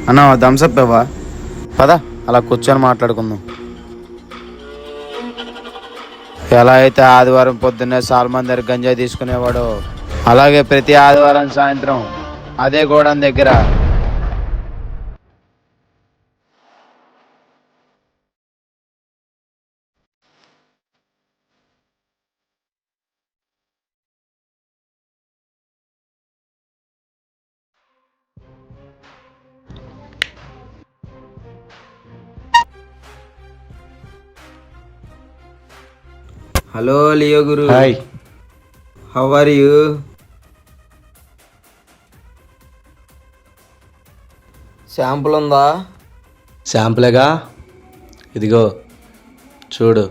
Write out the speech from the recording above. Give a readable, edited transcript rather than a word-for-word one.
అన్న థమ్సప్ ఇవ్వా? పద అలా కూర్చొని మాట్లాడుకుందాం. ఎలా అయితే ఆదివారం పొద్దున్నే సాల్మాన్ దగ్గర గంజాయి తీసుకునేవాడో, అలాగే ప్రతి ఆదివారం సాయంత్రం అదే గోడౌన్ దగ్గర hello Leo guru, hi. How are you? Sample ఉందా? శాంపులేగా, ఇదిగో చూడు.